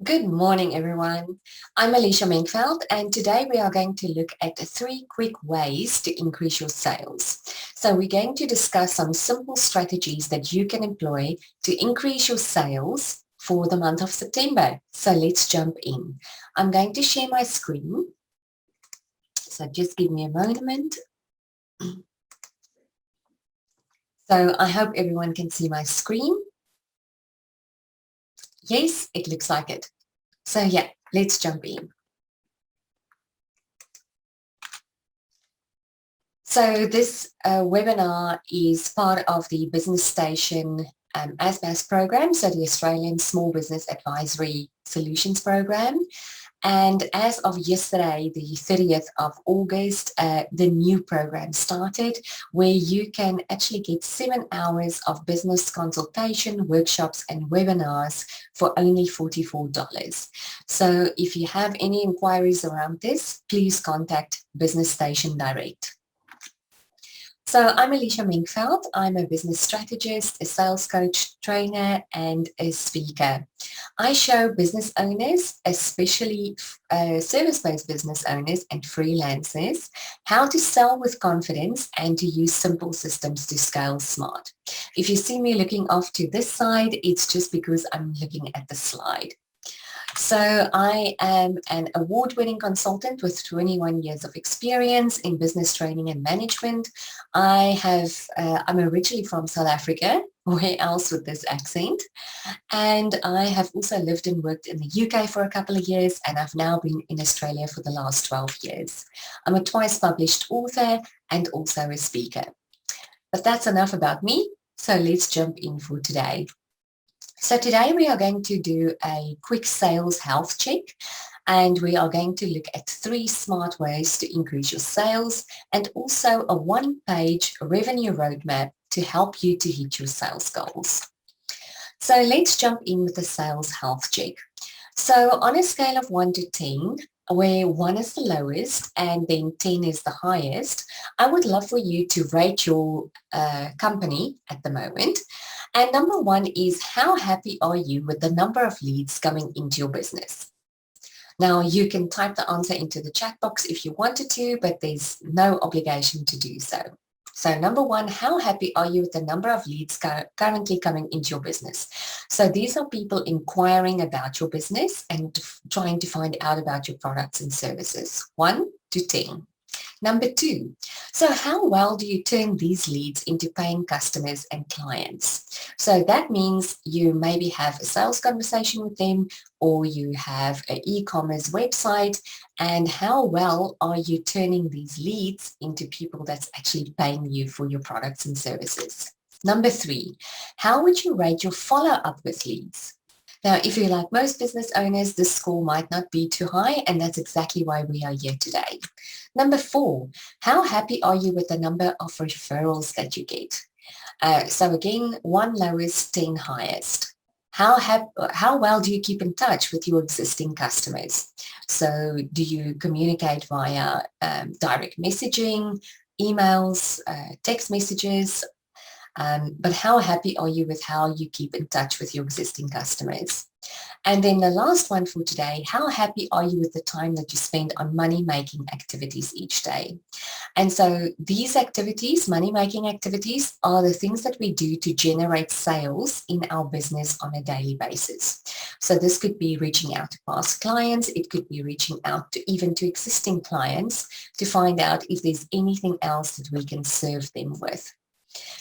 Good morning, everyone. I'm Alicia Menkveld, and today we are going to look at 3 quick ways to increase your sales. So we're going to discuss some simple strategies that you can employ to increase your sales for the month of September. So let's jump in. I'm going to share my screen. So just give me a moment. So I hope everyone can see my screen. Yes, it looks like it. So yeah, let's jump in. So this webinar is part of the Business Station ASBAS program, so the Australian Small Business Advisory Solutions program. And as of yesterday, the 30th of August, the new program started where you can actually get 7 hours of business consultation, workshops and webinars for only $44. So if you have any inquiries around this, please contact Business Station Direct. So I'm Alicia Menkveld. I'm a business strategist, a sales coach, trainer, and a speaker. I show business owners, especially service-based business owners and freelancers, how to sell with confidence and to use simple systems to scale smart. If you see me looking off to this side, it's just because I'm looking at the slide. So I am an award-winning consultant with 21 years of experience in business training and management. I'm originally from South Africa, where else with this accent? And I have also lived and worked in the UK for a couple of years, and I've now been in Australia for the last 12 years. I'm a twice published author and also a speaker. But that's enough about me, so let's jump in for today. So today we are going to do a quick sales health check, and we are going to look at 3 smart ways to increase your sales and also a 1-page revenue roadmap to help you to hit your sales goals. So let's jump in with the sales health check. So on a scale of 1 to 10, where 1 is the lowest and then 10 is the highest, I would love for you to rate your company at the moment. And number 1 is, how happy are you with the number of leads coming into your business? Now, you can type the answer into the chat box if you wanted to, but there's no obligation to do so. So number 1, how happy are you with the number of leads currently coming into your business? So these are people inquiring about your business and trying to find out about your products and services. 1 to 10. Number 2, so how well do you turn these leads into paying customers and clients? So that means you maybe have a sales conversation with them, or you have an e-commerce website, and how well are you turning these leads into people that's actually paying you for your products and services? Number 3, how would you rate your follow-up with leads? Now, if you're like most business owners, this score might not be too high, and that's exactly why we are here today. Number 4, how happy are you with the number of referrals that you get? So again, 1 lowest, 10 highest. How well do you keep in touch with your existing customers? So do you communicate via direct messaging, emails, text messages? But how happy are you with how you keep in touch with your existing customers? And then the last one for today, how happy are you with the time that you spend on money-making activities each day? And so these activities, money-making activities, are the things that we do to generate sales in our business on a daily basis. So this could be reaching out to past clients. It could be reaching out to even to existing clients to find out if there's anything else that we can serve them with.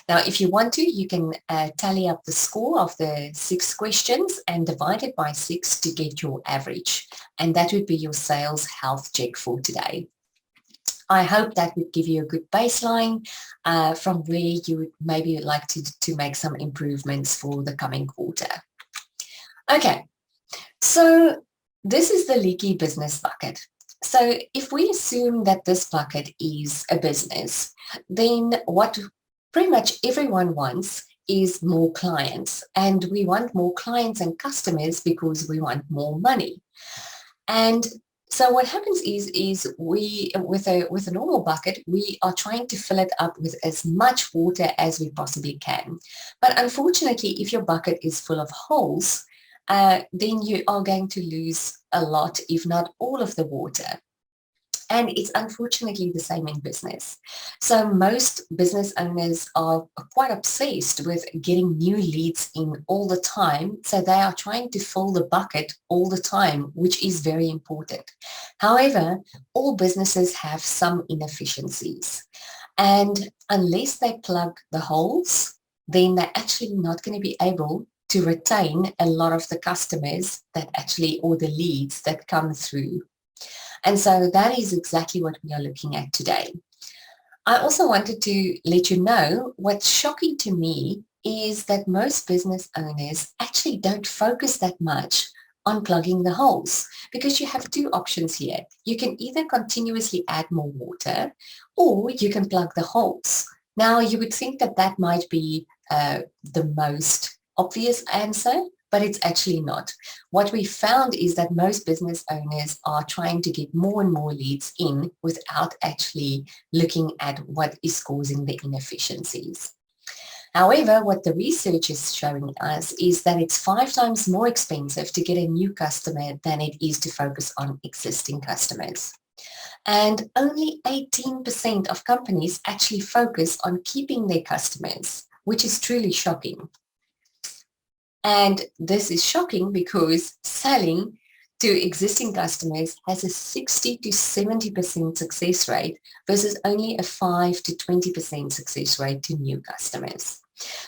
Now, if you want to, you can tally up the score of the 6 questions and divide it by 6 to get your average. And that would be your sales health check for today. I hope that would give you a good baseline from where you would maybe like to make some improvements for the coming quarter. Okay, so this is the leaky business bucket. So if we assume that this bucket is a business, then what pretty much everyone wants is more clients, and we want more clients and customers because we want more money. And so what happens is we, with a normal bucket, we are trying to fill it up with as much water as we possibly can. But unfortunately, if your bucket is full of holes, then you are going to lose a lot, if not all of the water. And it's unfortunately the same in business. So most business owners are quite obsessed with getting new leads in all the time. So they are trying to fill the bucket all the time, which is very important. However, all businesses have some inefficiencies. And unless they plug the holes, then they're actually not going to be able to retain a lot of the customers that actually, or the leads that come through. And so that is exactly what we are looking at today. I also wanted to let you know what's shocking to me is that most business owners actually don't focus that much on plugging the holes, because you have two options here. You can either continuously add more water, or you can plug the holes. Now, you would think that that might be the most obvious answer, but it's actually not. What we found is that most business owners are trying to get more and more leads in without actually looking at what is causing the inefficiencies. However, what the research is showing us is that it's 5 times more expensive to get a new customer than it is to focus on existing customers. And only 18% of companies actually focus on keeping their customers, which is truly shocking. And this is shocking because selling to existing customers has a 60 to 70% success rate versus only a 5 to 20% success rate to new customers.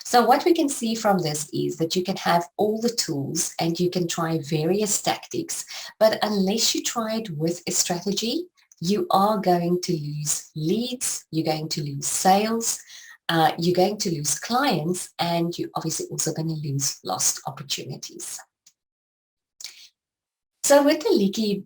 So what we can see from this is that you can have all the tools and you can try various tactics, but unless you try it with a strategy, you are going to lose leads, you're going to lose sales, you're going to lose clients, and you're obviously also going to lose lost opportunities. So with the leaky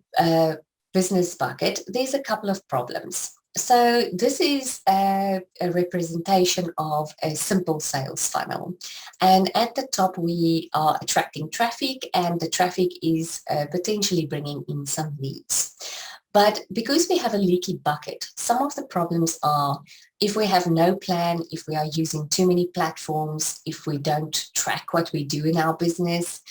business bucket, there's a couple of problems. So this is a representation of a simple sales funnel. And at the top, we are attracting traffic, and the traffic is potentially bringing in some leads. But because we have a leaky bucket, some of the problems are if we have no plan, if we are using too many platforms, if we don't track what we do in our business,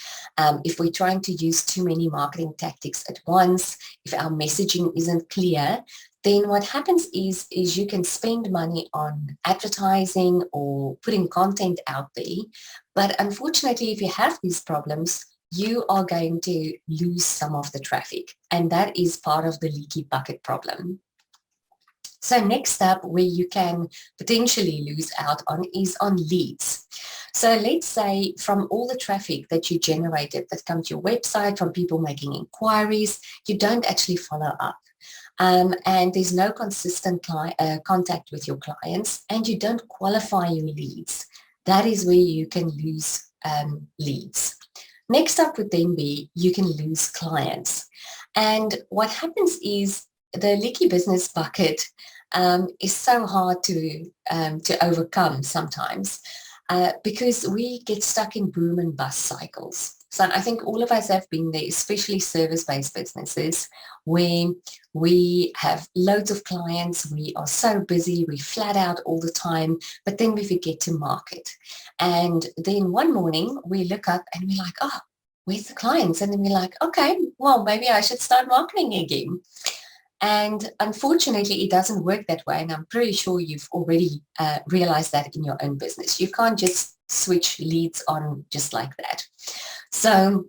if we're trying to use too many marketing tactics at once, if our messaging isn't clear, then what happens is you can spend money on advertising or putting content out there. But unfortunately, if you have these problems, you are going to lose some of the traffic, and that is part of the leaky bucket problem. So next up, where you can potentially lose out on is on leads. So let's say from all the traffic that you generated that comes to your website, from people making inquiries, you don't actually follow up. And there's no consistent contact with your clients, and you don't qualify your leads. That is where you can lose leads. Next up would then be you can lose clients. And what happens is the leaky business bucket is so hard to overcome sometimes because we get stuck in boom and bust cycles. So I think all of us have been there, especially service-based businesses, where we have loads of clients, we are so busy, we flat out all the time, but then we forget to market. And then one morning we look up and we're like, oh, where's the clients? And then we're like, okay, well, maybe I should start marketing again. And unfortunately, it doesn't work that way. And I'm pretty sure you've already realized that in your own business. You can't just switch leads on just like that. So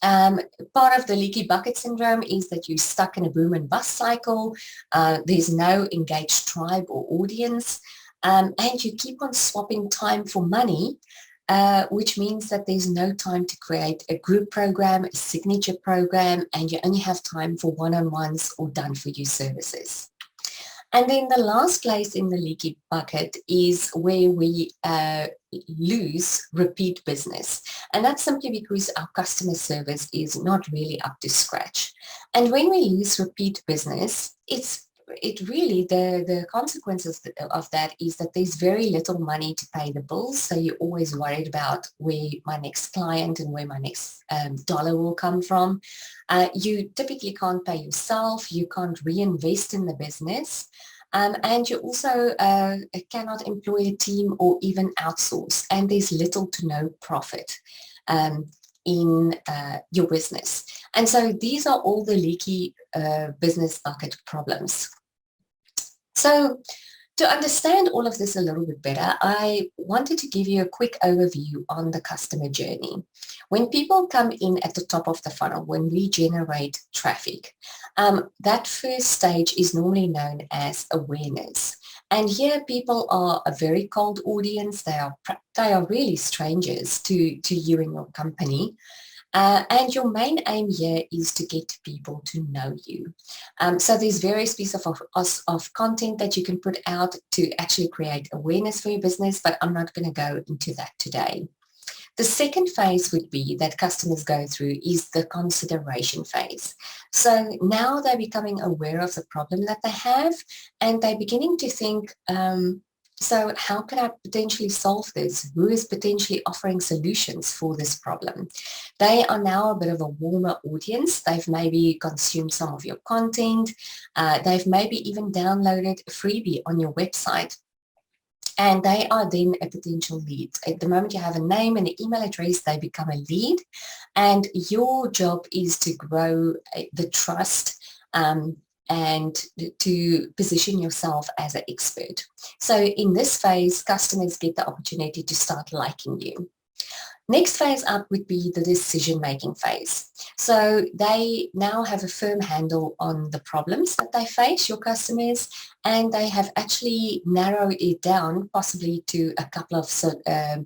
part of the leaky bucket syndrome is that you're stuck in a boom and bust cycle. There's no engaged tribe or audience. And you keep on swapping time for money, which means that there's no time to create a group program, a signature program, and you only have time for one-on-ones or done-for-you services. And then the last place in the leaky bucket is where we lose repeat business. And that's simply because our customer service is not really up to scratch. And when we lose repeat business, it really, the consequences of that is that there's very little money to pay the bills. So you're always worried about where my next client and where my next dollar will come from. You typically can't pay yourself. You can't reinvest in the business. And you also cannot employ a team or even outsource. And there's little to no profit. in your business. And so these are all the leaky business bucket problems. So to understand all of this a little bit better, I wanted to give you a quick overview on the customer journey. When people come in at the top of the funnel, when we generate traffic, that first stage is normally known as awareness. And here people are a very cold audience. They are really strangers to you and your company. And your main aim here is to get people to know you. So there's various pieces of content that you can put out to actually create awareness for your business, but I'm not going to go into that today. The second phase would be that customers go through is the consideration phase. So now they're becoming aware of the problem that they have, and they're beginning to think, so how can I potentially solve this? Who is potentially offering solutions for this problem? They are now a bit of a warmer audience. They've maybe consumed some of your content. They've maybe even downloaded a freebie on your website. And they are then a potential lead. At the moment you have a name and an email address, they become a lead. And your job is to grow the trust and to position yourself as an expert. So in this phase, customers get the opportunity to start liking you. Next phase up would be the decision-making phase. So they now have a firm handle on the problems that they face, your customers, and they have actually narrowed it down possibly to a couple of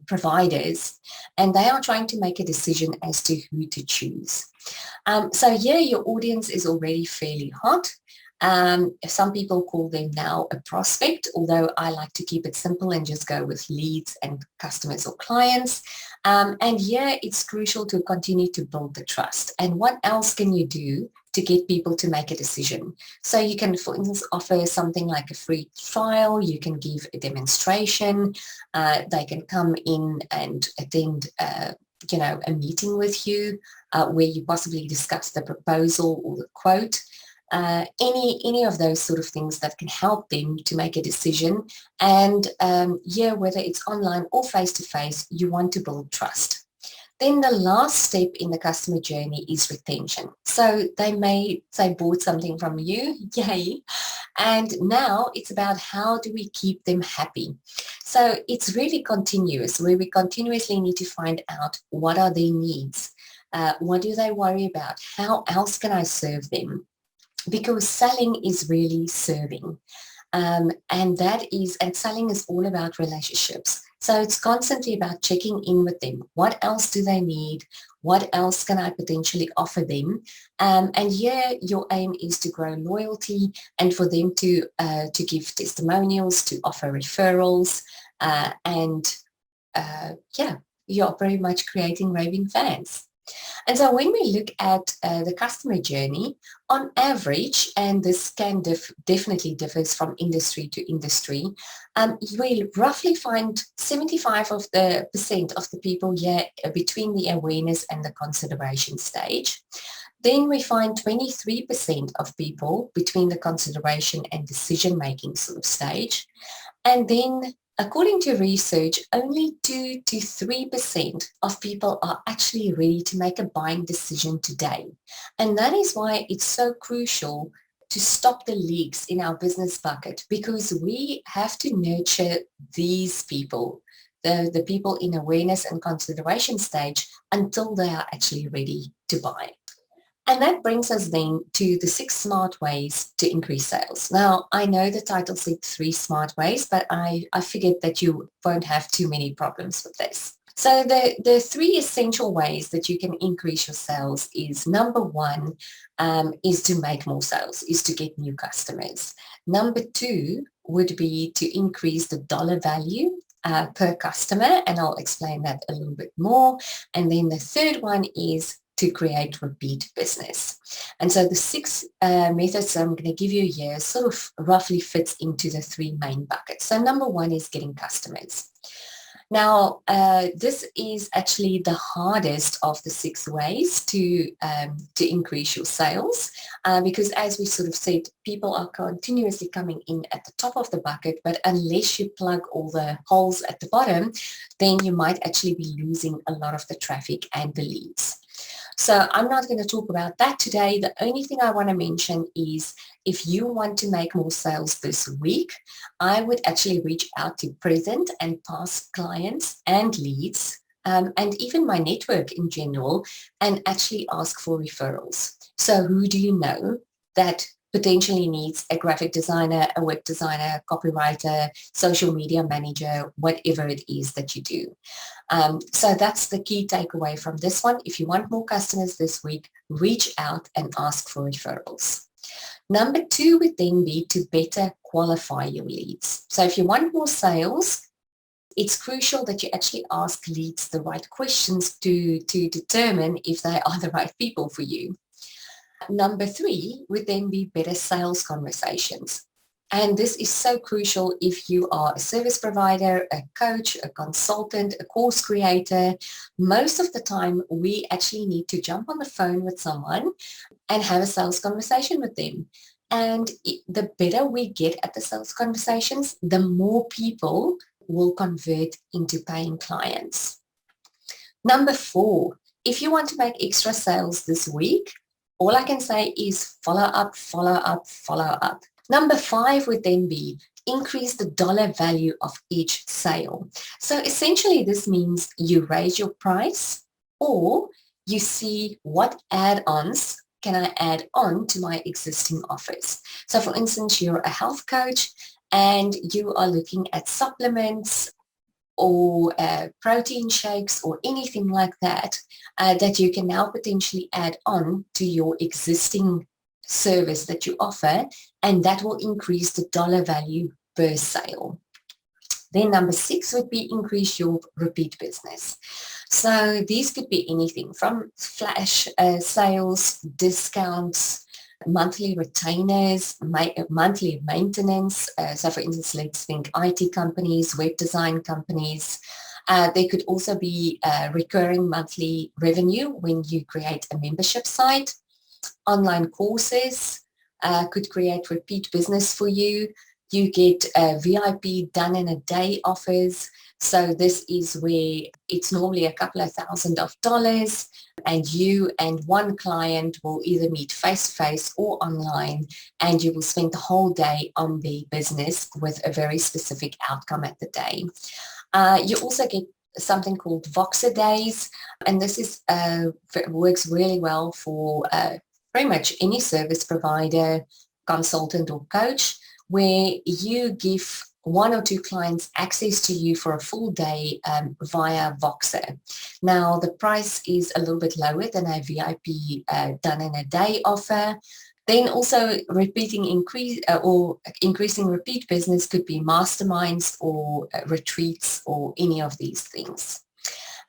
providers, and they are trying to make a decision as to who to choose. So here your audience is already fairly hot. Some people call them now a prospect, although I like to keep it simple and just go with leads and customers or clients. And here it's crucial to continue to build the trust. And what else can you do to get people to make a decision? So you can, for instance, offer something like a free trial. You can give a demonstration. They can come in and attend a meeting with you where you possibly discuss the proposal or the quote. Any of those sort of things that can help them to make a decision. And whether it's online or face-to-face, you want to build trust. Then the last step in the customer journey is retention. So they may say bought something from you, yay, and now it's about how do we keep them happy. So it's really continuous, where we continuously need to find out what are their needs, what do they worry about, how else can I serve them? Because selling is really serving. And selling is all about relationships. So it's constantly about checking in with them. What else do they need? What else can I potentially offer them? And here your aim is to grow loyalty and for them to give testimonials, to offer referrals, you're very much creating raving fans. And so when we look at the customer journey, on average, and this can definitely differs from industry to industry, we roughly find 75% of the people here between the awareness and the consideration stage. Then we find 23% of people between the consideration and decision-making sort of stage. And then according to research, only 2 to 3% of people are actually ready to make a buying decision today. And that is why it's so crucial to stop the leaks in our business bucket, because we have to nurture these people, the people in awareness and consideration stage, until they are actually ready to buy. And that brings us then to the 6 smart ways to increase sales. Now, I know the title said 3 smart ways, but I figured that you won't have too many problems with this. So the 3 essential ways that you can increase your sales is, number 1 is to make more sales, is to get new customers. Number 2 would be to increase the dollar value per customer, and I'll explain that a little bit more. And then the third one is to create repeat business. And so the 6 methods I'm going to give you here sort of roughly fits into the 3 main buckets. So number 1 is getting customers. Now, this is actually the hardest of the 6 ways to increase your sales, because as we sort of said, people are continuously coming in at the top of the bucket, but unless you plug all the holes at the bottom, then you might actually be losing a lot of the traffic and the leads. So I'm not going to talk about that today. The only thing I want to mention is if you want to make more sales this week, I would actually reach out to present and past clients and leads, and even my network in general, and actually ask for referrals. So who do you know that potentially needs a graphic designer, a web designer, copywriter, social media manager, whatever it is that you do. So that's the key takeaway from this one. If you want more customers this week, reach out and ask for referrals. Number 2 would then be to better qualify your leads. So if you want more sales, it's crucial that you actually ask leads the right questions to determine if they are the right people for you. Number 3 would then be better sales conversations. And this is so crucial if you are a service provider, a coach, a consultant, a course creator. Most of the time, we actually need to jump on the phone with someone and have a sales conversation with them. And the better we get at the sales conversations, the more people will convert into paying clients. Number 4, if you want to make extra sales this week, all I can say is follow up, follow up, follow up. Number 5 would then be increase the dollar value of each sale. So essentially this means you raise your price or you see what add-ons can I add on to my existing offers. So for instance, you're a health coach and you are looking at supplements or protein shakes or anything like that, that you can now potentially add on to your existing service that you offer, and that will increase the dollar value per sale. Then number 6 would be increase your repeat business. So these could be anything from flash sales, discounts, monthly retainers, monthly maintenance. So for instance, let's think IT companies, web design companies. There could also be recurring monthly revenue when you create a membership site. Online courses could create repeat business for you. You get VIP done in a day offers. So this is where it's normally a couple of $1,000 and you and one client will either meet face-to-face or online, and you will spend the whole day on the business with a very specific outcome at the day. You also get something called Voxer Days, and this is works really well for pretty much any service provider, consultant or coach, where you give 1 or 2 clients access to you for a full day via Voxer. Now, the price is a little bit lower than a VIP done in a day offer. Then also increasing repeat business could be masterminds or retreats or any of these things.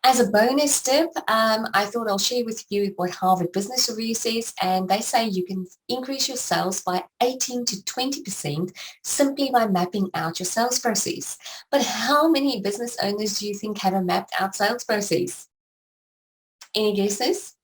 As a bonus tip, I thought I'll share with you what Harvard Business Review says, and they say you can increase your sales by 18 to 20% simply by mapping out your sales process. But how many business owners do you think have a mapped out sales process? Any guesses?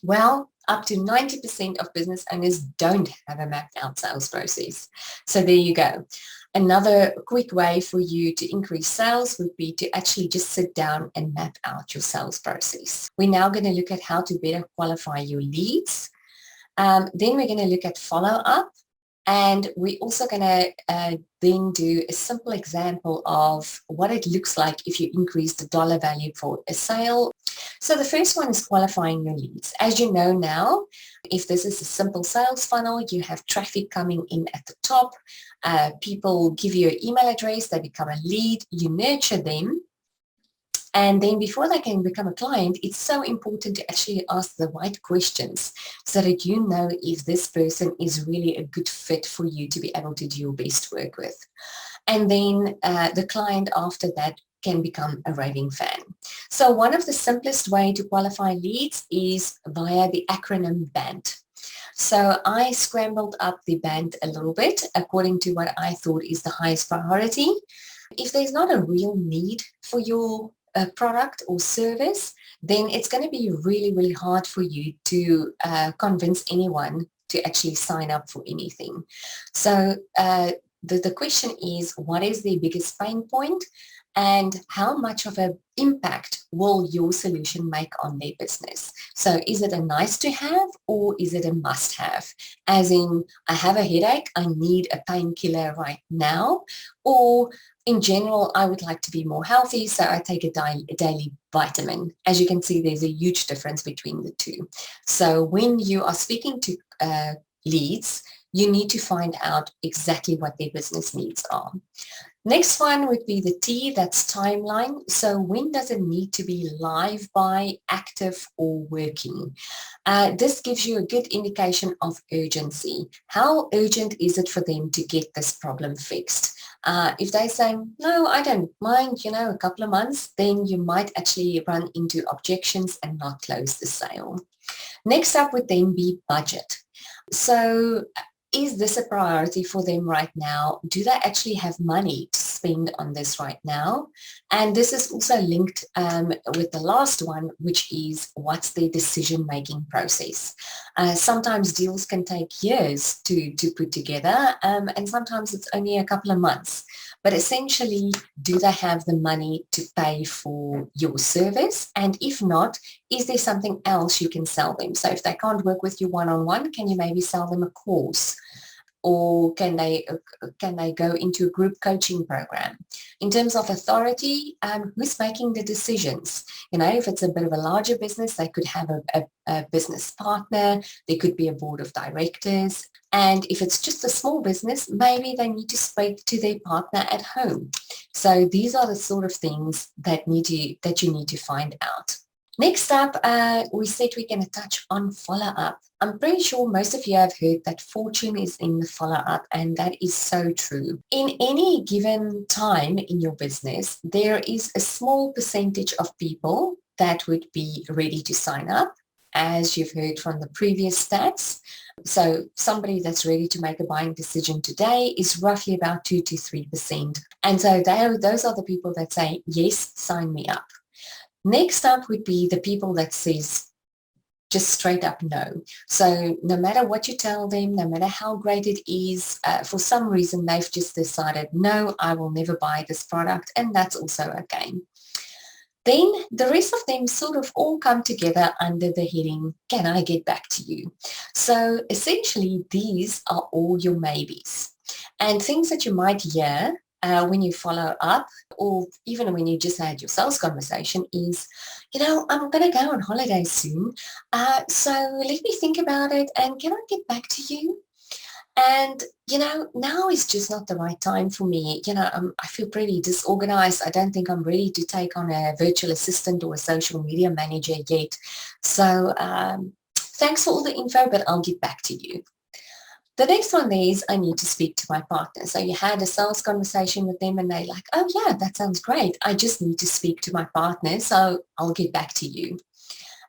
Well, up to 90% of business owners don't have a mapped out sales process. So there you go. Another quick way for you to increase sales would be to actually just sit down and map out your sales process. We're now going to look at how to better qualify your leads. Then we're going to look at follow-up. And we're also going to then do a simple example of what it looks like if you increase the dollar value for a sale. So the first one is qualifying your leads. As you know now, if this is a simple sales funnel, you have traffic coming in at the top. People give you an email address, they become a lead, you nurture them. And then before they can become a client, it's so important to actually ask the right questions so that you know if this person is really a good fit for you to be able to do your best work with. And then the client after that can become a raving fan. So one of the simplest way to qualify leads is via the acronym BANT. So I scrambled up the BANT a little bit according to what I thought is the highest priority. If there's not a real need for your product or service, then it's going to be really, really hard for you to convince anyone to actually sign up for anything. So the question is, what is the biggest pain point, and how much of an impact will your solution make on their business? So is it a nice to have, or is it a must have? As in, I have a headache, I need a painkiller right now, or in general, I would like to be more healthy, so I take a daily vitamin. As you can see, there's a huge difference between the two. So when you are speaking to leads, you need to find out exactly what their business needs are. Next one would be the T, that's timeline. So when does it need to be live by, active, or working? This gives you a good indication of urgency. How urgent is it for them to get this problem fixed? If they say, no, I don't mind, a couple of months, then you might actually run into objections and not close the sale. Next up would then be budget. So is this a priority for them right now? Do they actually have money to spend on this right now? And this is also linked with the last one, which is what's their decision-making process. Sometimes deals can take years to put together, and sometimes it's only a couple of months. But essentially, do they have the money to pay for your service? And if not, is there something else you can sell them? So if they can't work with you one-on-one, can you maybe sell them a course? Or can they go into a group coaching program? In terms of authority, who's making the decisions? If it's a bit of a larger business, they could have a business partner, there could be a board of directors. And if it's just a small business, maybe they need to speak to their partner at home. So these are the sort of things that you need to find out. Next up, we said we're going to touch on follow-up. I'm pretty sure most of you have heard that fortune is in the follow-up, and that is so true. In any given time in your business, there is a small percentage of people that would be ready to sign up, as you've heard from the previous stats. So somebody that's ready to make a buying decision today is roughly about 2 to 3%. And so those are the people that say, yes, sign me up. Next up would be the people that says just straight up no. So no matter what you tell them, no matter how great it is, for some reason they've just decided, no, I will never buy this product, and that's also okay. Then the rest of them sort of all come together under the heading, can I get back to you? So essentially these are all your maybes. And things that you might hear when you follow up, or even when you just had your sales conversation, is, I'm going to go on holiday soon, so let me think about it, and can I get back to you? And, now is just not the right time for me. I feel pretty disorganized. I don't think I'm ready to take on a virtual assistant or a social media manager yet. So thanks for all the info, but I'll get back to you. The next one is, I need to speak to my partner. So you had a sales conversation with them and they're like, oh yeah, that sounds great. I just need to speak to my partner, so I'll get back to you.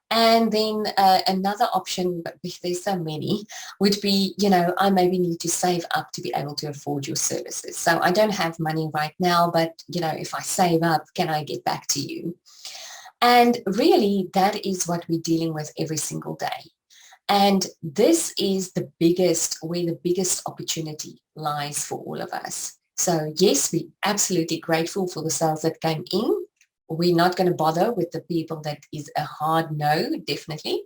And then another option, but there's so many, would be, I maybe need to save up to be able to afford your services. So I don't have money right now, but, if I save up, can I get back to you? And really, that is what we're dealing with every single day. And this is where the biggest opportunity lies for all of us. So yes, we're absolutely grateful for the sales that came in. We're not going to bother with the people that is a hard no, definitely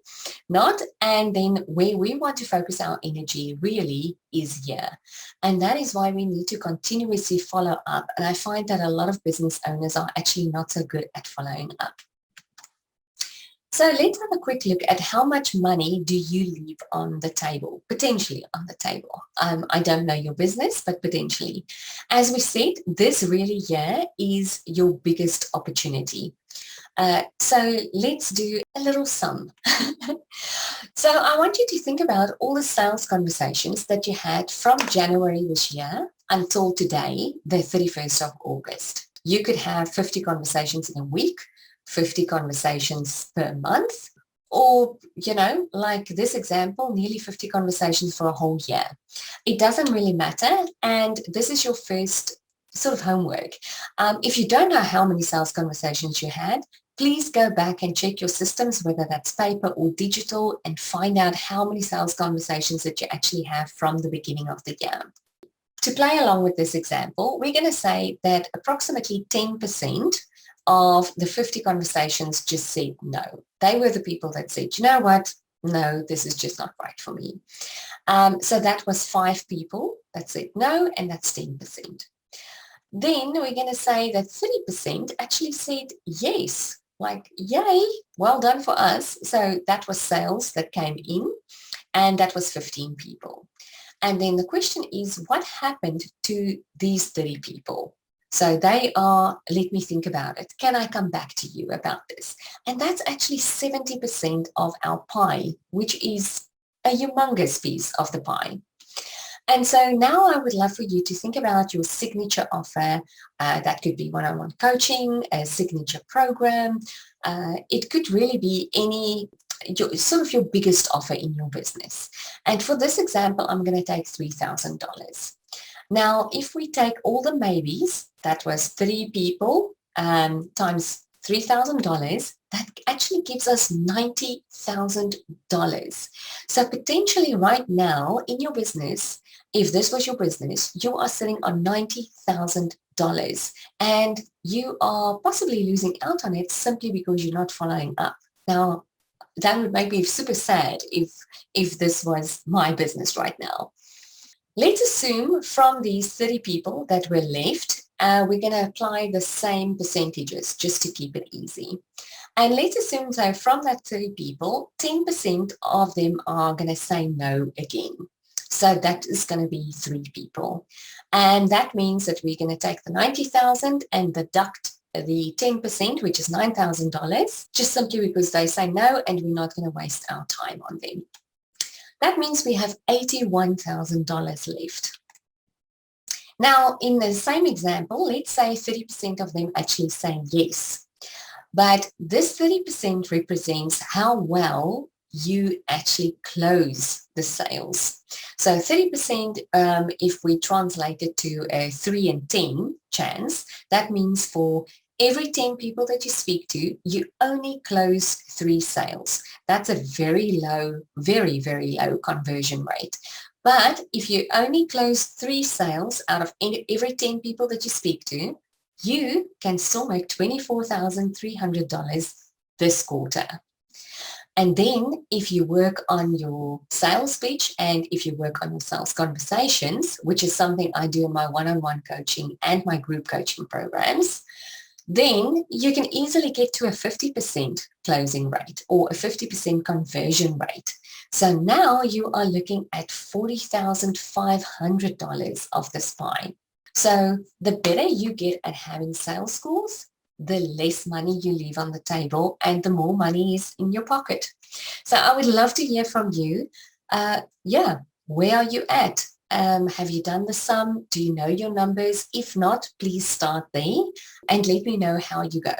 not. And then where we want to focus our energy really is here. And that is why we need to continuously follow up. And I find that a lot of business owners are actually not so good at following up. So let's have a quick look at how much money do you leave on the table, potentially on the table. I don't know your business, but potentially. As we said, this really here is your biggest opportunity. So let's do a little sum. So I want you to think about all the sales conversations that you had from January this year until today, the 31st of August. You could have 50 conversations in a week, 50 conversations per month, or, like this example, nearly 50 conversations for a whole year. It doesn't really matter. And this is your first sort of homework. If you don't know how many sales conversations you had, please go back and check your systems, whether that's paper or digital, and find out how many sales conversations that you actually have from the beginning of the year. To play along with this example, we're going to say that approximately 10% of the 50 conversations just said no. They were the people that said, you know what, no, this is just not right for me. So that was 5 people that said no, and that's 10%. Then we're going to say that 30% actually said yes, like, yay, well done for us. So that was sales that came in, and that was 15 people. And then the question is, what happened to these 30 people? So they are, let me think about it. Can I come back to you about this? And that's actually 70% of our pie, which is a humongous piece of the pie. And so now I would love for you to think about your signature offer. That could be one-on-one coaching, a signature program. It could really be any sort of your biggest offer in your business. And for this example, I'm going to take $3,000. Now, if we take all the maybes, that was 3 people times $3,000, that actually gives us $90,000. So potentially right now in your business, if this was your business, you are sitting on $90,000 and you are possibly losing out on it simply because you're not following up. Now, that would make me super sad if this was my business right now. Let's assume from these 30 people that were left, we're going to apply the same percentages just to keep it easy. And let's assume so from that 30 people, 10% of them are going to say no again. So that is going to be 3 people. And that means that we're going to take the 90,000 and deduct the 10%, which is $9,000, just simply because they say no and we're not going to waste our time on them. That means we have $81,000 left. Now, in the same example, let's say 30% of them actually say yes. But this 30% represents how well you actually close the sales. So 30%, if we translate it to a 3 in 10 chance, that means for every 10 people that you speak to, you only close 3 sales. That's a very low, very, very low conversion rate. But if you only close 3 sales out of every 10 people that you speak to, you can still make $24,300 this quarter. And then if you work on your sales pitch and if you work on your sales conversations, which is something I do in my one-on-one coaching and my group coaching programs, then you can easily get to a 50% closing rate or a 50% conversion rate. So now you are looking at $40,500 of this pie. So the better you get at having sales scores, the less money you leave on the table and the more money is in your pocket. So I would love to hear from you. Where are you at? Have you done the sum? Do you know your numbers? If not, please start there and let me know how you go.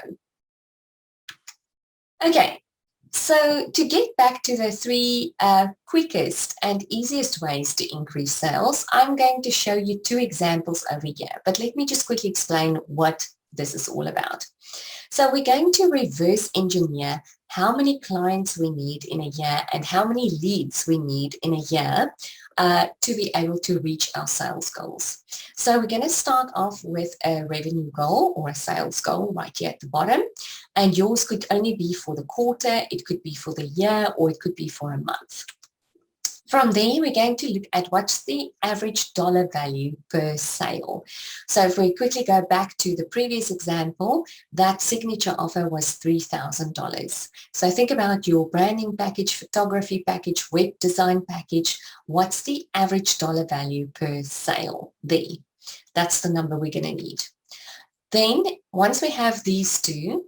Okay, so to get back to the 3 quickest and easiest ways to increase sales, I'm going to show you 2 examples over here, but let me just quickly explain what this is all about. So we're going to reverse engineer how many clients we need in a year and how many leads we need in a year to be able to reach our sales goals. So we're going to start off with a revenue goal or a sales goal right here at the bottom. And yours could only be for the quarter, it could be for the year, or it could be for a month. From there, we're going to look at what's the average dollar value per sale. So if we quickly go back to the previous example, that signature offer was $3,000. So think about your branding package, photography package, web design package. What's the average dollar value per sale there? That's the number we're going to need. Then once we have these 2,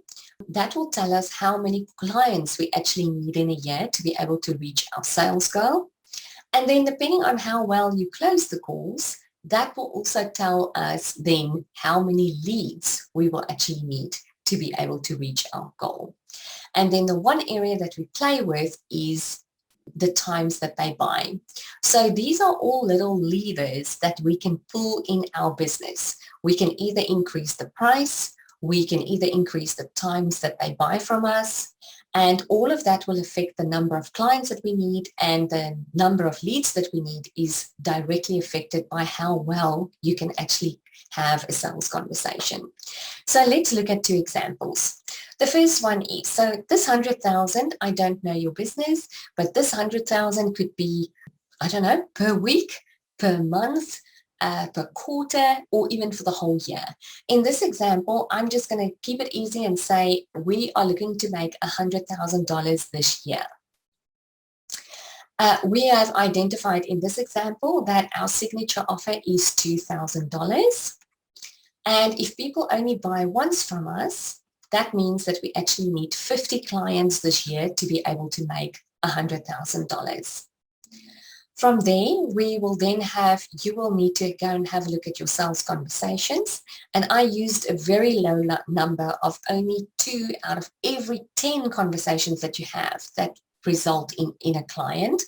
that will tell us how many clients we actually need in a year to be able to reach our sales goal. And then depending on how well you close the calls, that will also tell us then how many leads we will actually need to be able to reach our goal. And then the one area that we play with is the times that they buy. So these are all little levers that we can pull in our business. We can either increase the price, we can either increase the times that they buy from us, and all of that will affect the number of clients that we need, and the number of leads that we need is directly affected by how well you can actually have a sales conversation. So let's look at two examples. The first one is, so this 100,000, I don't know your business, but this 100,000 could be, I don't know, per week, per month, per quarter, or even for the whole year. In this example, I'm just going to keep it easy and say we are looking to make $100,000 this year. We have identified in this example that our signature offer is $2,000. And if people only buy once from us, that means that we actually need 50 clients this year to be able to make $100,000. From there, we will then have, you will need to go and have a look at your sales conversations. And I used a very low number of only 2 out of every 10 conversations that you have that result in a client.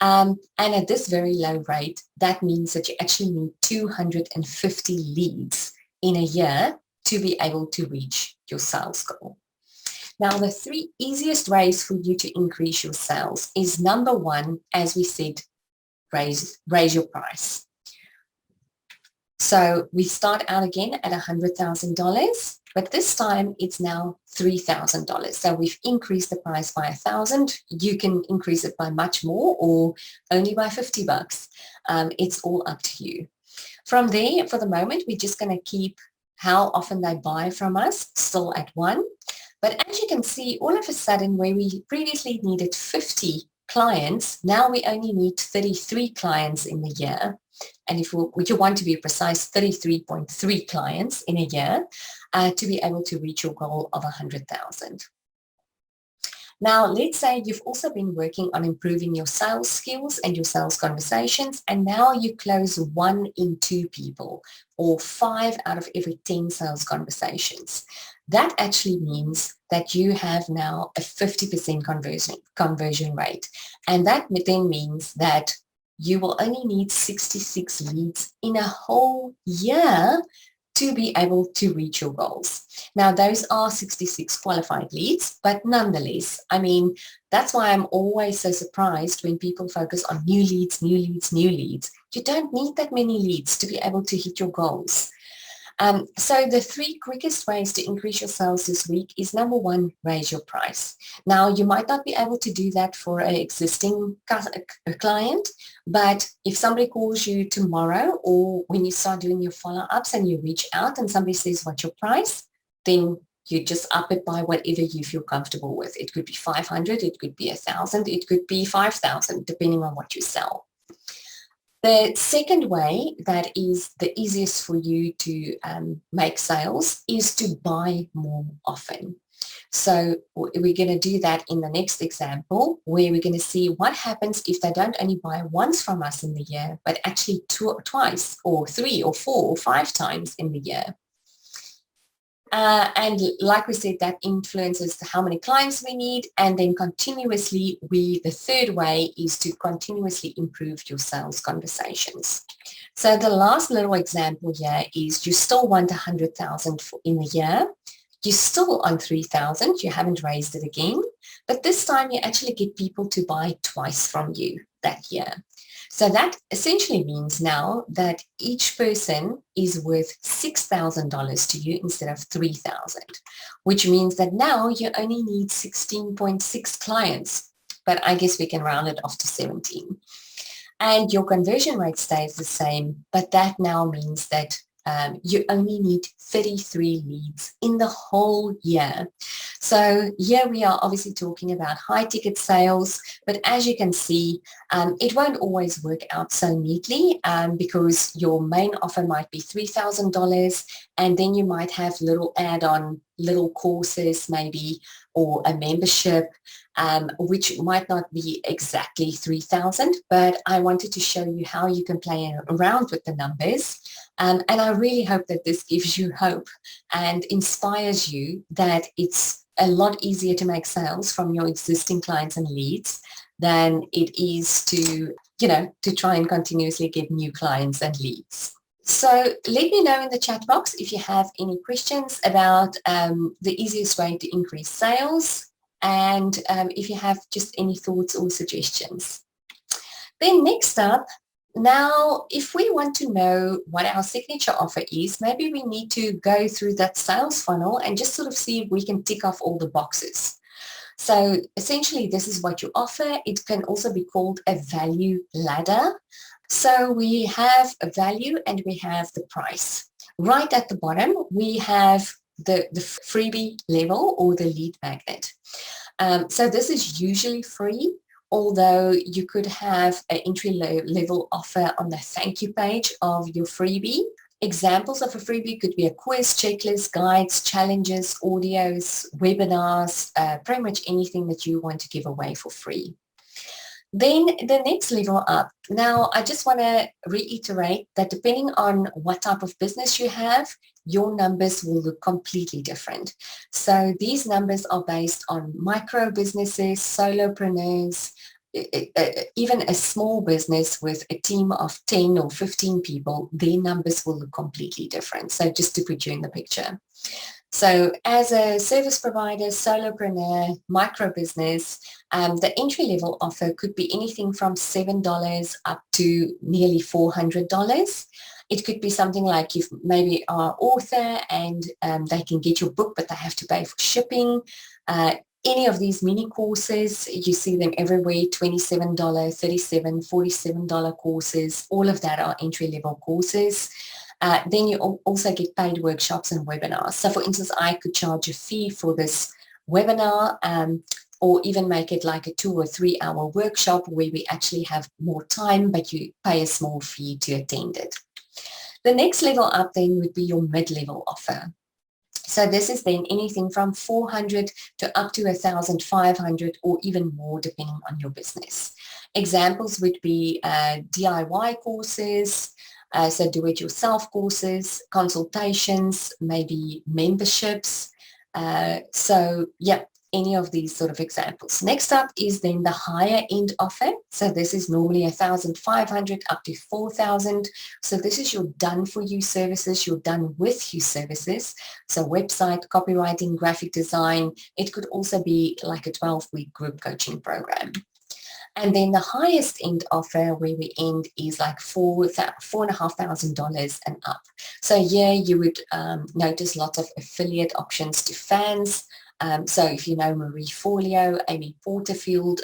And at this very low rate, that means that you actually need 250 leads in a year to be able to reach your sales goal. Now, the 3 easiest ways for you to increase your sales is, number 1, as we said, raise your price. So we start out again at $100,000, but this time it's now $3,000. So we've increased the price by $1,000. You can increase it by much more or only by $50. It's all up to you. From there, for the moment, we're just going to keep how often they buy from us still at 1. But as you can see, all of a sudden, where we previously needed 50 clients, now we only need 33 clients in the year. And if you want to be precise, 33.3 clients in a year to be able to reach your goal of 100,000. Now, let's say you've also been working on improving your sales skills and your sales conversations, and now you close 1 in 2 people, or 5 out of every 10 sales conversations. That actually means that you have now a 50% conversion rate. And that then means that you will only need 66 leads in a whole year to be able to reach your goals. Now, those are 66 qualified leads, but nonetheless, I mean, that's why I'm always so surprised when people focus on new leads, new leads, new leads. You don't need that many leads to be able to hit your goals. So the 3 quickest ways to increase your sales this week is, number 1, raise your price. Now, you might not be able to do that for an existing client, but if somebody calls you tomorrow, or when you start doing your follow-ups and you reach out and somebody says, what's your price? Then you just up it by whatever you feel comfortable with. It could be 500, it could be 1,000, it could be 5,000, depending on what you sell. The second way that is the easiest for you to make sales is to buy more often. So we're going to do that in the next example, where we're going to see what happens if they don't only buy once from us in the year, but actually twice or 3 or 4 or 5 times in the year. And like we said, that influences how many clients we need. And then continuously, the third way is to continuously improve your sales conversations. So the last little example here is you still want 100,000 in a year. You're still on 3,000. You haven't raised it again. But this time you actually get people to buy twice from you that year. So that essentially means now that each person is worth $6,000 to you instead of $3,000, which means that now you only need 16.6 clients, but I guess we can round it off to 17. And your conversion rate stays the same, but that now means that you only need 33 leads in the whole year. So here we are obviously talking about high ticket sales, but as you can see, it won't always work out so neatly because your main offer might be $3,000, and then you might have little add-on, little courses maybe, or a membership, which might not be exactly 3,000, but I wanted to show you how you can play around with the numbers. And I really hope that this gives you hope and inspires you that it's a lot easier to make sales from your existing clients and leads than it is to, to try and continuously get new clients and leads. So let me know in the chat box if you have any questions about the easiest way to increase sales, and if you have just any thoughts or suggestions. Then next up, now if we want to know what our signature offer is, maybe we need to go through that sales funnel and just sort of see if we can tick off all the boxes. So essentially this is what you offer. It can also be called a value ladder. So we have a value and we have the price. Right at the bottom, we have the freebie level or the lead magnet. So this is usually free, although you could have an entry level offer on the thank you page of your freebie. Examples of a freebie could be a quiz, checklist, guides, challenges, audios, webinars, pretty much anything that you want to give away for free. Then the next level up. Now, I just want to reiterate that depending on what type of business you have, your numbers will look completely different. So these numbers are based on micro businesses, solopreneurs, even a small business with a team of 10 or 15 people, their numbers will look completely different. So just to put you in the picture. So as a service provider, solopreneur, micro business, the entry-level offer could be anything from $7 up to nearly $400. It could be something like you maybe are author and they can get your book, but they have to pay for shipping. Any of these mini courses, you see them everywhere, $27, $37, $47 courses, all of that are entry-level courses. Then you also get paid workshops and webinars. So for instance, I could charge a fee for this webinar or even make it like a 2 or 3 hour workshop where we actually have more time, but you pay a small fee to attend it. The next level up then would be your mid-level offer. So this is then anything from 400 to up to 1,500 or even more depending on your business. Examples would be DIY courses, so do-it-yourself courses, consultations, maybe memberships. So yeah, any of these sort of examples. Next up is then the higher end offer. So this is normally 1,500 up to 4,000. So this is your done for you services, your done with you services. So website, copywriting, graphic design. It could also be like a 12-week group coaching program. And then the highest end offer where we end is like $4,500 and up. So here you would notice lots of affiliate options to fans. So if you know Marie Forleo, Amy Porterfield,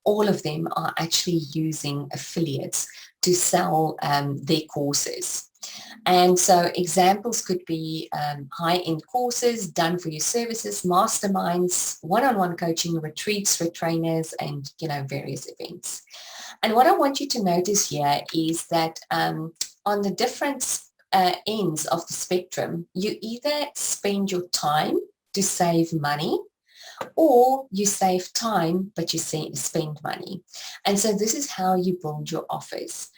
all of them are actually using affiliates to sell their courses. And so examples could be high-end courses, done for your services, masterminds, one-on-one coaching, retreats for trainers, and various events. And what I want you to notice here is that on the different ends of the spectrum, you either spend your time to save money, or you save time but you spend money. And so this is how you build your offers.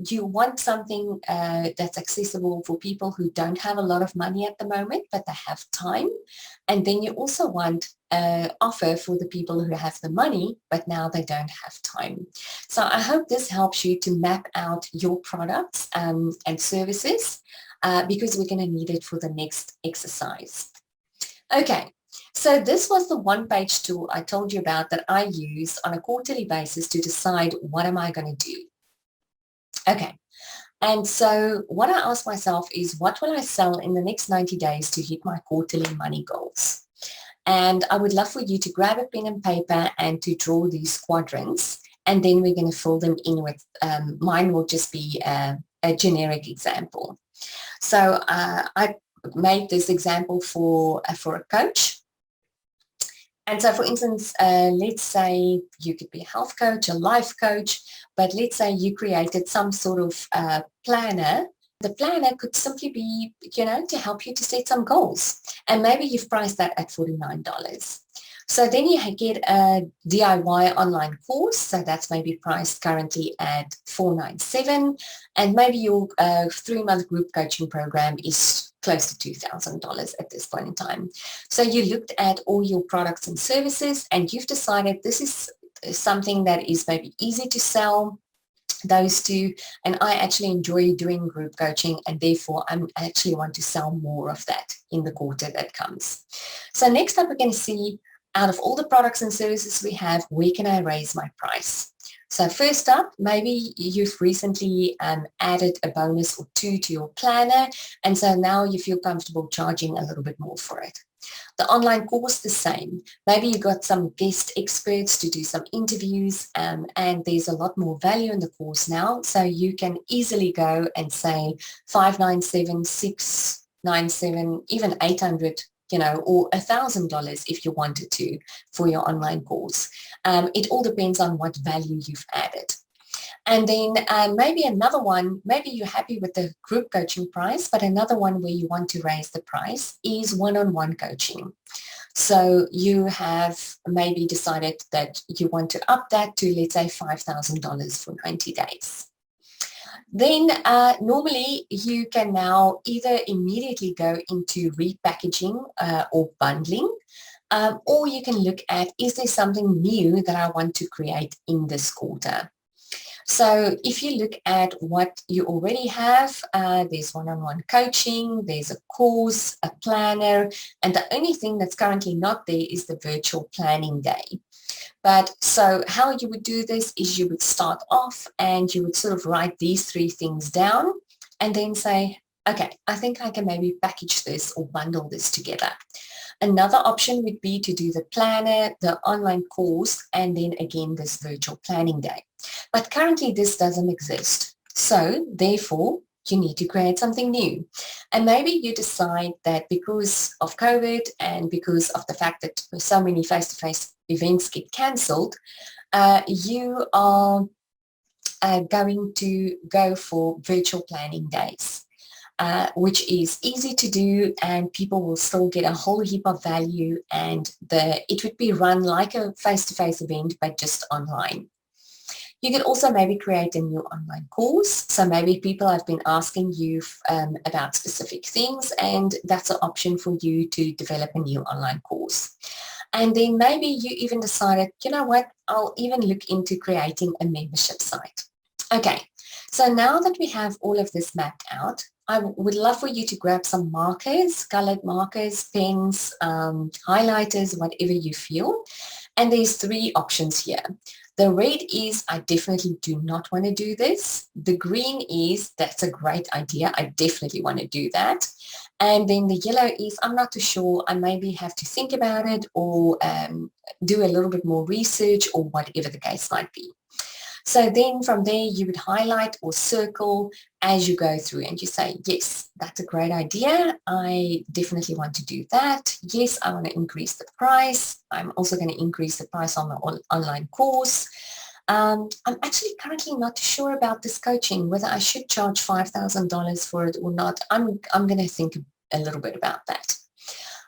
You want something that's accessible for people who don't have a lot of money at the moment, but they have time. And then you also want an offer for the people who have the money, but now they don't have time. So I hope this helps you to map out your products and services because we're going to need it for the next exercise. Okay. So this was the one-page tool I told you about that I use on a quarterly basis to decide what am I going to do. Okay, and so what I ask myself is what will I sell in the next 90 days to hit my quarterly money goals? And I would love for you to grab a pen and paper and to draw these quadrants, and then we're going to fill them in with, mine will just be a generic example. So I made this example for a coach. And so, for instance, let's say you could be a health coach, a life coach, but let's say you created some sort of planner. The planner could simply be, to help you to set some goals. And maybe you've priced that at $49. So then you get a DIY online course. So that's maybe priced currently at $497. And maybe your 3-month group coaching program is close to $2,000 at this point in time. So you looked at all your products and services and you've decided this is something that is maybe easy to sell, those two. And I actually enjoy doing group coaching, and therefore I actually want to sell more of that in the quarter that comes. So next up, we're going to see, out of all the products and services we have, where can I raise my price? So first up, maybe you've recently added a bonus or two to your planner, and so now you feel comfortable charging a little bit more for it. The online course, the same. Maybe you got some guest experts to do some interviews, and there's a lot more value in the course now, so you can easily go and say $597, $697, even $800, or $1,000 if you wanted to for your online course. It all depends on what value you've added. And then maybe another one, maybe you're happy with the group coaching price, but another one where you want to raise the price is one-on-one coaching. So you have maybe decided that you want to up that to, let's say, $5,000 for 90 days. Then normally you can now either immediately go into repackaging or bundling, or you can look at, is there something new that I want to create in this quarter? So if you look at what you already have, there's one-on-one coaching, there's a course, a planner, and the only thing that's currently not there is the virtual planning day. But so how you would do this is you would start off and you would sort of write these three things down and then say, okay, I think I can maybe package this or bundle this together. Another option would be to do the planner, the online course, and then again this virtual planning day. But currently this doesn't exist. So therefore, you need to create something new. And maybe you decide that because of COVID and because of the fact that so many face-to-face events get cancelled, you are going to go for virtual planning days. Which is easy to do, and people will still get a whole heap of value, and it would be run like a face-to-face event but just online. You could also maybe create a new online course. So maybe people have been asking you about specific things, and that's an option for you to develop a new online course. And then maybe you even decided, you know what, I'll even look into creating a membership site. Okay, so now that we have all of this mapped out, I would love for you to grab some markers, colored markers, pens, highlighters, whatever you feel. And there's three options here. The red is, I definitely do not want to do this. The green is, that's a great idea. I definitely want to do that. And then the yellow is, I'm not too sure. I maybe have to think about it or do a little bit more research or whatever the case might be. So then from there, you would highlight or circle as you go through and you say, yes, that's a great idea. I definitely want to do that. Yes, I want to increase the price. I'm also going to increase the price on the online course. I'm actually currently not sure about this coaching, whether I should charge $5,000 for it or not. I'm going to think a little bit about that.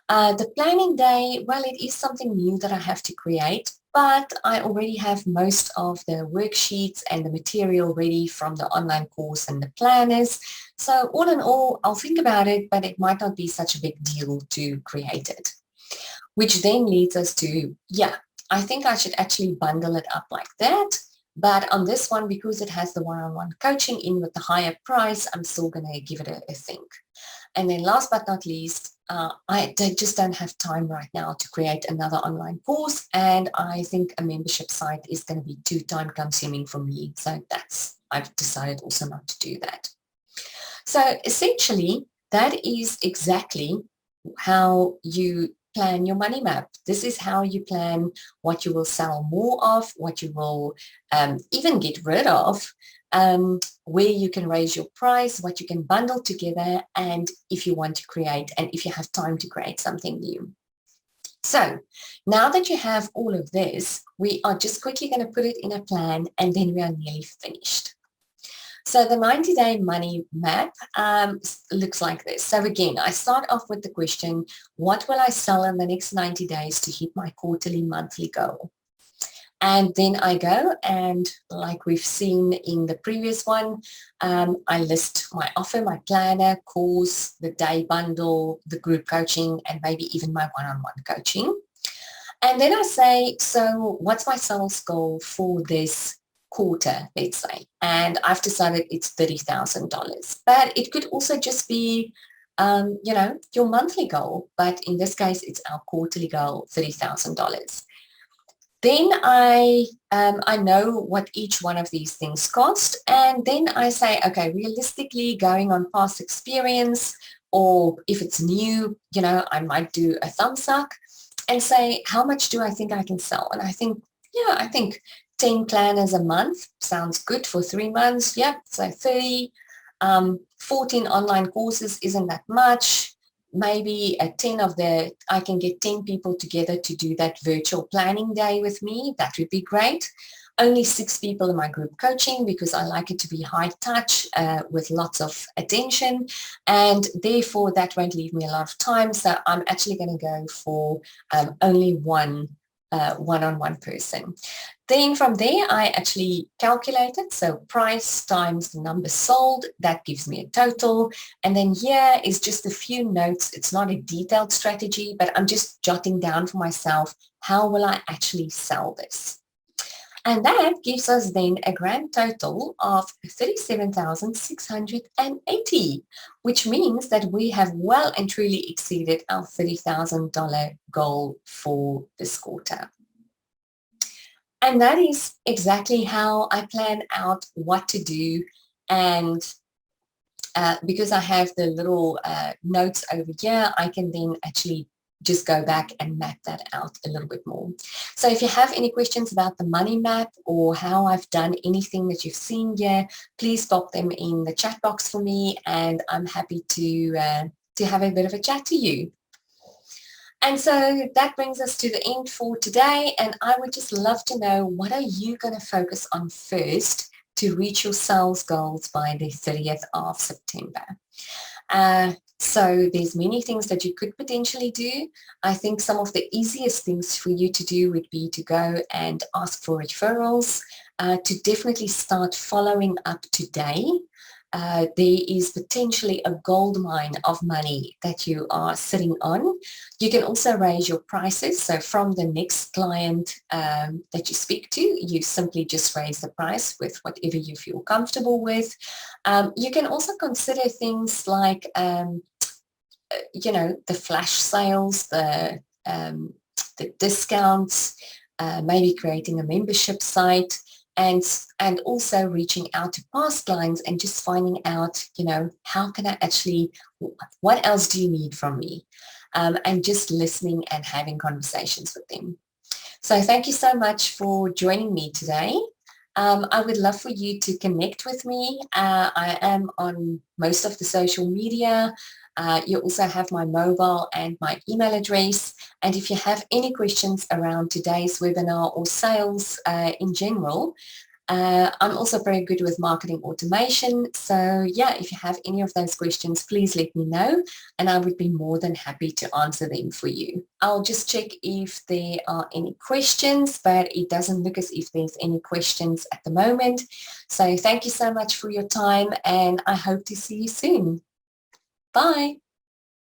The planning day, well, it is something new that I have to create, but I already have most of the worksheets and the material ready from the online course and the planners. So all in all, I'll think about it, but it might not be such a big deal to create it. Which then leads us to, yeah, I think I should actually bundle it up like that. But on this one, because it has the one-on-one coaching in with the higher price, I'm still going to give it a think. And then last but not least, I just don't have time right now to create another online course, and I think a membership site is going to be too time consuming for me. So I've decided also not to do that. So essentially, that is exactly how you plan your money map. This is how you plan what you will sell more of, what you will even get rid of, where you can raise your price, what you can bundle together, and if you want to create and if you have time to create something new. So now that you have all of this, we are just quickly going to put it in a plan, and then we are nearly finished. So the 90-day money map looks like this. So again, I start off with the question, what will I sell in the next 90 days to hit my quarterly, monthly goal? And then I go and, like we've seen in the previous one, I list my offer, my planner, course, the day bundle, the group coaching, and maybe even my one-on-one coaching. And then I say, so what's my sales goal for this quarter, let's say? And I've decided it's $30,000. But it could also just be, your monthly goal. But in this case, it's our quarterly goal, $30,000. Then I know what each one of these things cost, and then I say, okay, realistically, going on past experience, or if it's new, I might do a thumbs up and say, how much do I think I can sell? And I think 10 planners a month sounds good for 3 months. Yeah, so 30. 14 online courses isn't that much. Maybe I can get 10 people together to do that virtual planning day with me. That would be great. Only 6 people in my group coaching because I like it to be high touch with lots of attention, and therefore that won't leave me a lot of time. So I'm actually going to go for only one-on-one person. Then from there, I actually calculate it. So price times the number sold, that gives me a total. And then here is just a few notes. It's not a detailed strategy, but I'm just jotting down for myself, how will I actually sell this? And that gives us then a grand total of 37,680, which means that we have well and truly exceeded our $30,000 goal for this quarter. And that is exactly how I plan out what to do. And because I have the little notes over here, I can then actually just go back and map that out a little bit more. So if you have any questions about the money map or how I've done anything that you've seen here, please pop them in the chat box for me, and I'm happy to have a bit of a chat to you. And so that brings us to the end for today, and I would just love to know, what are you going to focus on first to reach your sales goals by the 30th of September? So there's many things that you could potentially do. I think some of the easiest things for you to do would be to go and ask for referrals, to definitely start following up today. There is potentially a gold mine of money that you are sitting on. You can also raise your prices. So from the next client that you speak to, you simply just raise the price with whatever you feel comfortable with. You can also consider things like, the flash sales, the discounts, maybe creating a membership site, and also reaching out to past clients and just finding out, how can I actually, what else do you need from me? And just listening and having conversations with them. So thank you so much for joining me today. I would love for you to connect with me. I am on most of the social media. You also have my mobile and my email address. And if you have any questions around today's webinar or sales in general, I'm also very good with marketing automation. So yeah, if you have any of those questions, please let me know, and I would be more than happy to answer them for you. I'll just check if there are any questions, but it doesn't look as if there's any questions at the moment. So thank you so much for your time, and I hope to see you soon. Bye.